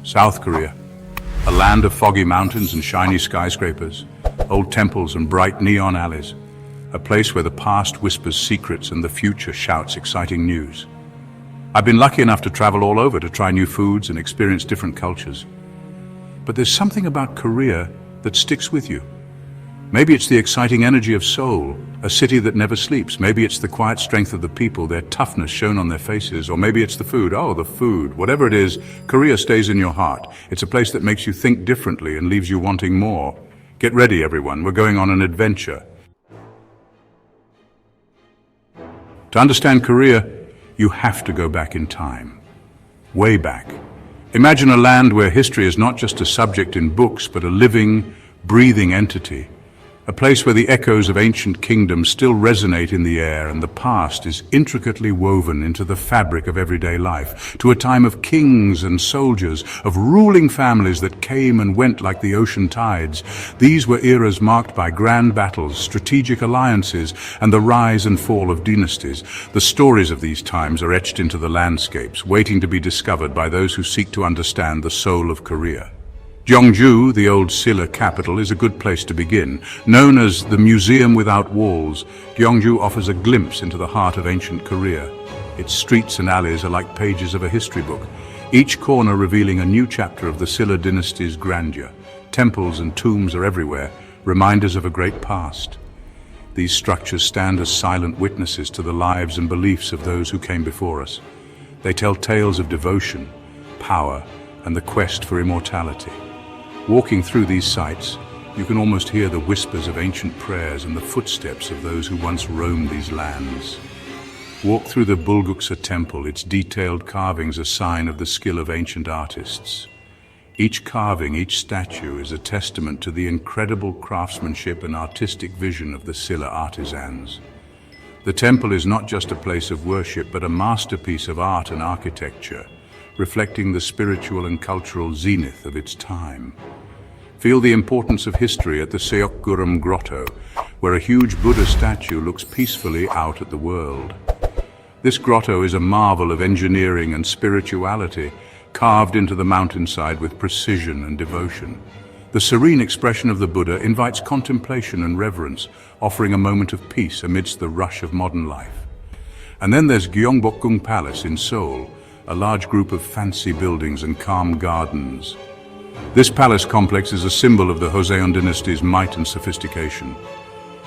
South Korea, a land of foggy mountains and shiny skyscrapers, old temples and bright neon alleys, a place where the past whispers secrets and the future shouts exciting news. I've been lucky enough to travel all over to try new foods and experience different cultures. But there's something about Korea that sticks with you. Maybe it's the exciting energy of Seoul, a city that never sleeps. Maybe it's the quiet strength of the people, their toughness shown on their faces. Or maybe it's the food. Oh, the food. Whatever it is, Korea stays in your heart. It's a place that makes you think differently and leaves you wanting more. Get ready, everyone. We're going on an adventure. To understand Korea, you have to go back in time. Way back. Imagine a land where history is not just a subject in books, but a living, breathing entity. A place where the echoes of ancient kingdoms still resonate in the air and the past is intricately woven into the fabric of everyday life. To a time of kings and soldiers, of ruling families that came and went like the ocean tides. These were eras marked by grand battles, strategic alliances, and the rise and fall of dynasties. The stories of these times are etched into the landscapes, waiting to be discovered by those who seek to understand the soul of Korea. Gyeongju, the old Silla capital, is a good place to begin. Known as the Museum Without Walls, Gyeongju offers a glimpse into the heart of ancient Korea. Its streets and alleys are like pages of a history book, each corner revealing a new chapter of the Silla dynasty's grandeur. Temples and tombs are everywhere, reminders of a great past. These structures stand as silent witnesses to the lives and beliefs of those who came before us. They tell tales of devotion, power, and the quest for immortality. Walking through these sites, you can almost hear the whispers of ancient prayers and the footsteps of those who once roamed these lands. Walk through the Bulguksa temple, its detailed carvings a sign of the skill of ancient artists. Each carving, each statue is a testament to the incredible craftsmanship and artistic vision of the Silla artisans. The temple is not just a place of worship, but a masterpiece of art and architecture, reflecting the spiritual and cultural zenith of its time. Feel the importance of history at the Seokguram Grotto, where a huge Buddha statue looks peacefully out at the world. This grotto is a marvel of engineering and spirituality, carved into the mountainside with precision and devotion. The serene expression of the Buddha invites contemplation and reverence, offering a moment of peace amidst the rush of modern life. And then there's Gyeongbokgung Palace in Seoul, a large group of fancy buildings and calm gardens. This palace complex is a symbol of the Joseon dynasty's might and sophistication.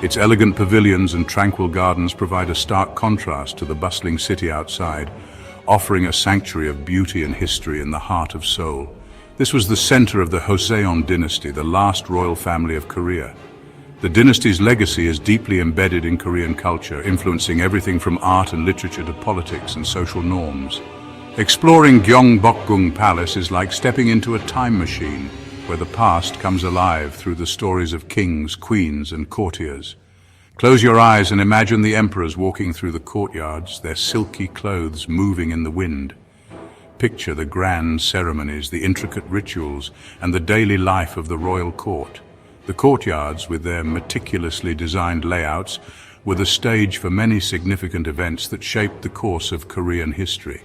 Its elegant pavilions and tranquil gardens provide a stark contrast to the bustling city outside, offering a sanctuary of beauty and history in the heart of Seoul. This was the center of the Joseon dynasty, the last royal family of Korea. The dynasty's legacy is deeply embedded in Korean culture, influencing everything from art and literature to politics and social norms. Exploring Gyeongbokgung Palace is like stepping into a time machine where the past comes alive through the stories of kings, queens, and courtiers. Close your eyes and imagine the emperors walking through the courtyards, their silky clothes moving in the wind. Picture the grand ceremonies, the intricate rituals, and the daily life of the royal court. The courtyards, with their meticulously designed layouts, were the stage for many significant events that shaped the course of Korean history.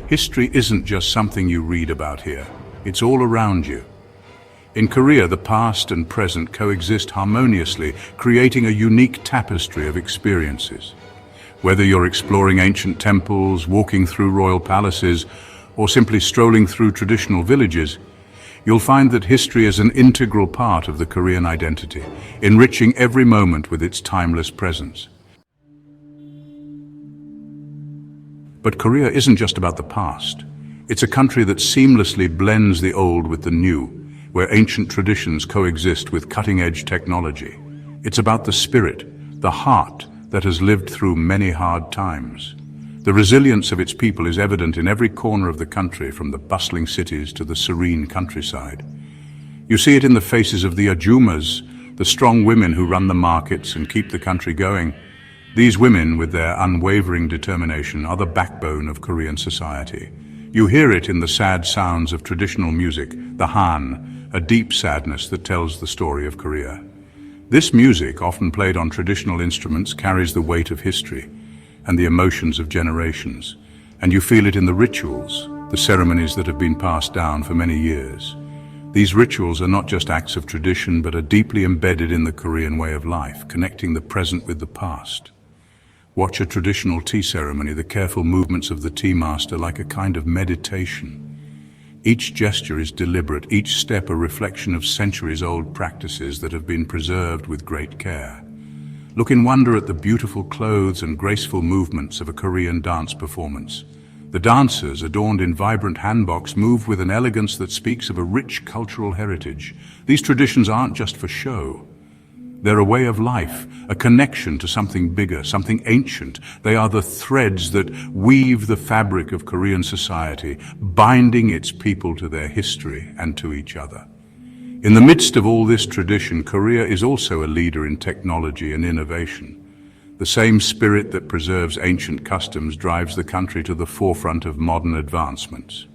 History isn't just something you read about here. It's all around you. In Korea, the past and present coexist harmoniously, creating a unique tapestry of experiences. Whether you're exploring ancient temples, walking through royal palaces, or simply strolling through traditional villages, you'll find that history is an integral part of the Korean identity, enriching every moment with its timeless presence. But Korea isn't just about the past. It's a country that seamlessly blends the old with the new, where ancient traditions coexist with cutting-edge technology. It's about the spirit, the heart that has lived through many hard times. The resilience of its people is evident in every corner of the country, from the bustling cities to the serene countryside. You see it in the faces of the ajumas, the strong women who run the markets and keep the country going. These women, with their unwavering determination, are the backbone of Korean society. You hear it in the sad sounds of traditional music, the Han, a deep sadness that tells the story of Korea. This music, often played on traditional instruments, carries the weight of history and the emotions of generations. And you feel it in the rituals, the ceremonies that have been passed down for many years. These rituals are not just acts of tradition, but are deeply embedded in the Korean way of life, connecting the present with the past. Watch a traditional tea ceremony, the careful movements of the tea master like a kind of meditation. Each gesture is deliberate, each step a reflection of centuries-old practices that have been preserved with great care. Look in wonder at the beautiful clothes and graceful movements of a Korean dance performance. The dancers, adorned in vibrant hanboks, move with an elegance that speaks of a rich cultural heritage. These traditions aren't just for show. They're a way of life, a connection to something bigger, something ancient. They are the threads that weave the fabric of Korean society, binding its people to their history and to each other. In the midst of all this tradition, Korea is also a leader in technology and innovation. The same spirit that preserves ancient customs drives the country to the forefront of modern advancements.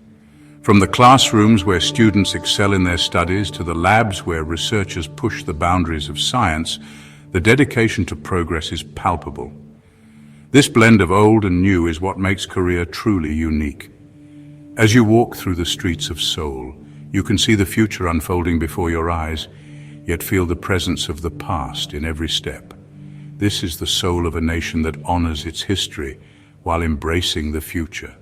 From the classrooms where students excel in their studies to the labs where researchers push the boundaries of science, the dedication to progress is palpable. This blend of old and new is what makes Korea truly unique. As you walk through the streets of Seoul, you can see the future unfolding before your eyes, yet feel the presence of the past in every step. This is the soul of a nation that honors its history while embracing the future.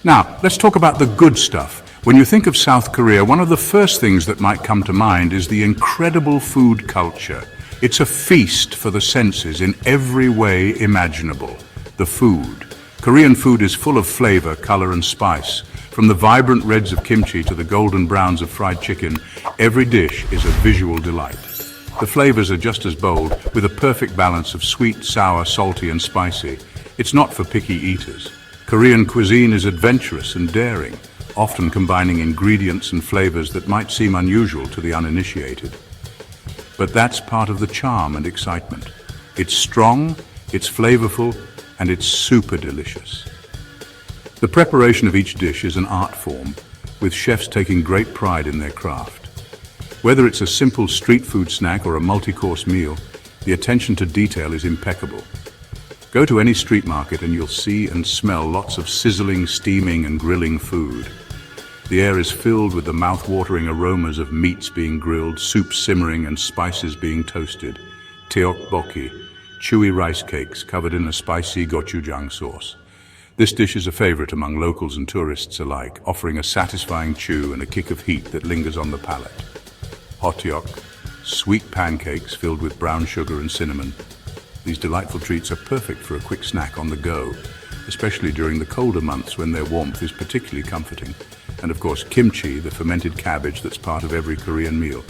Now, let's talk about the good stuff. When you think of South Korea, one of the first things that might come to mind is the incredible food culture. It's a feast for the senses in every way imaginable. The food. Korean food is full of flavor, color, and spice. From the vibrant reds of kimchi to the golden browns of fried chicken, every dish is a visual delight. The flavors are just as bold, with a perfect balance of sweet, sour, salty, and spicy. It's not for picky eaters. Korean cuisine is adventurous and daring, often combining ingredients and flavors that might seem unusual to the uninitiated. But that's part of the charm and excitement. It's strong, it's flavorful, and it's super delicious. The preparation of each dish is an art form, with chefs taking great pride in their craft. Whether it's a simple street food snack or a multi-course meal, the attention to detail is impeccable. Go to any street market and you'll see and smell lots of sizzling, steaming, and grilling food. The air is filled with the mouth-watering aromas of meats being grilled, soups simmering, and spices being toasted. Tteokbokki, chewy rice cakes covered in a spicy gochujang sauce. This dish is a favorite among locals and tourists alike, offering a satisfying chew and a kick of heat that lingers on the palate. Hotteok, sweet pancakes filled with brown sugar and cinnamon. These delightful treats are perfect for a quick snack on the go, especially during the colder months when their warmth is particularly comforting. And of course, kimchi, the fermented cabbage that's part of every Korean meal.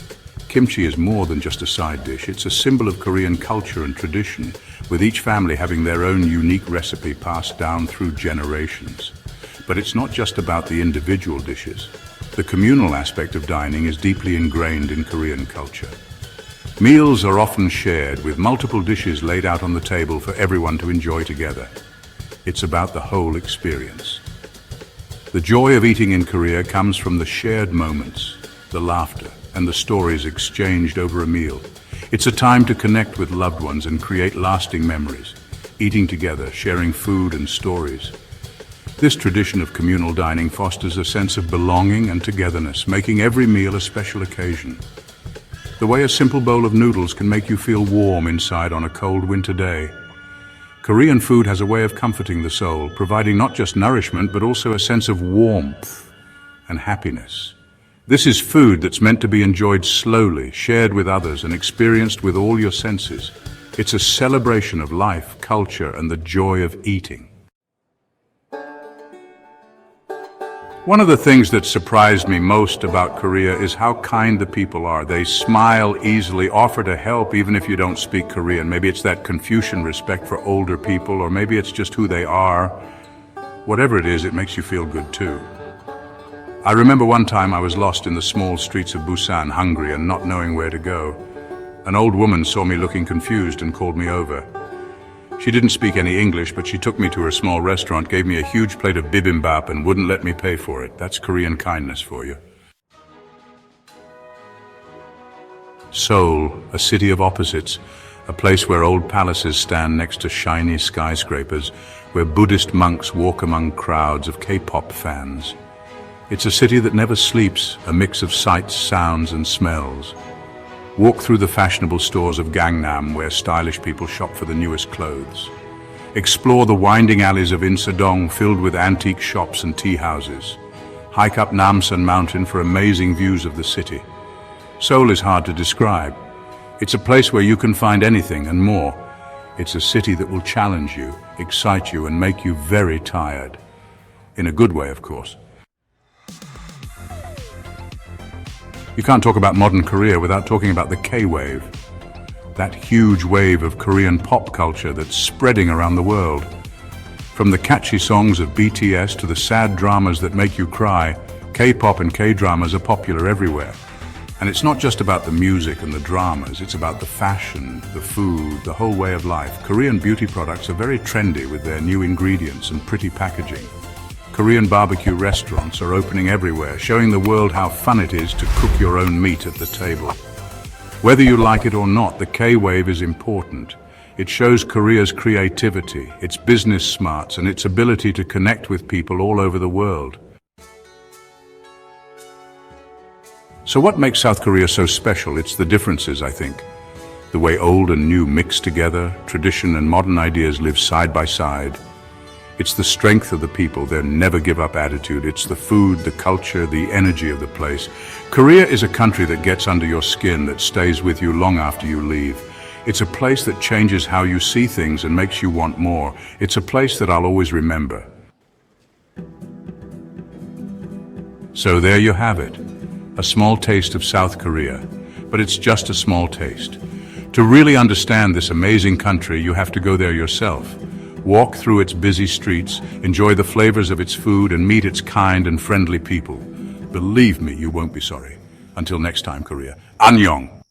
Kimchi is more than just a side dish. It's a symbol of Korean culture and tradition, with each family having their own unique recipe passed down through generations. But it's not just about the individual dishes. The communal aspect of dining is deeply ingrained in Korean culture. Meals are often shared, with multiple dishes laid out on the table for everyone to enjoy together. It's about the whole experience. The joy of eating in Korea comes from the shared moments, the laughter, and the stories exchanged over a meal. It's a time to connect with loved ones and create lasting memories, eating together, sharing food and stories. This tradition of communal dining fosters a sense of belonging and togetherness, making every meal a special occasion. The way a simple bowl of noodles can make you feel warm inside on a cold winter day. Korean food has a way of comforting the soul, providing not just nourishment, but also a sense of warmth and happiness. This is food that's meant to be enjoyed slowly, shared with others, and experienced with all your senses. It's a celebration of life, culture, and the joy of eating. One of the things that surprised me most about Korea is how kind the people are. They smile easily, offer to help even if you don't speak Korean. Maybe it's that Confucian respect for older people, or maybe it's just who they are. Whatever it is, it makes you feel good too. I remember one time I was lost in the small streets of Busan, hungry and not knowing where to go. An old woman saw me looking confused and called me over. She didn't speak any English, but she took me to her small restaurant, gave me a huge plate of bibimbap, and wouldn't let me pay for it. That's Korean kindness for you. Seoul, a city of opposites, a place where old palaces stand next to shiny skyscrapers, where Buddhist monks walk among crowds of K-pop fans. It's a city that never sleeps, a mix of sights, sounds and smells. Walk through the fashionable stores of Gangnam, where stylish people shop for the newest clothes. Explore the winding alleys of Insadong, filled with antique shops and tea houses. Hike up Namsan Mountain for amazing views of the city. Seoul is hard to describe. It's a place where you can find anything and more. It's a city that will challenge you, excite you, and make you very tired. In a good way, of course. You can't talk about modern Korea without talking about the K-wave. That huge wave of Korean pop culture that's spreading around the world. From the catchy songs of BTS to the sad dramas that make you cry, K-pop and K-dramas are popular everywhere. And it's not just about the music and the dramas, it's about the fashion, the food, the whole way of life. Korean beauty products are very trendy with their new ingredients and pretty packaging. Korean barbecue restaurants are opening everywhere, showing the world how fun it is to cook your own meat at the table. Whether you like it or not, the K-wave is important. It shows Korea's creativity, its business smarts, and its ability to connect with people all over the world. So what makes South Korea so special? It's the differences, I think. The way old and new mix together, tradition and modern ideas live side by side. It's the strength of the people, their never-give-up attitude. It's the food, the culture, the energy of the place. Korea is a country that gets under your skin, that stays with you long after you leave. It's a place that changes how you see things and makes you want more. It's a place that I'll always remember. So there you have it, a small taste of South Korea. But it's just a small taste. To really understand this amazing country, you have to go there yourself. Walk through its busy streets, enjoy the flavors of its food, and meet its kind and friendly people. Believe me, you won't be sorry. Until next time, Korea. Annyeong!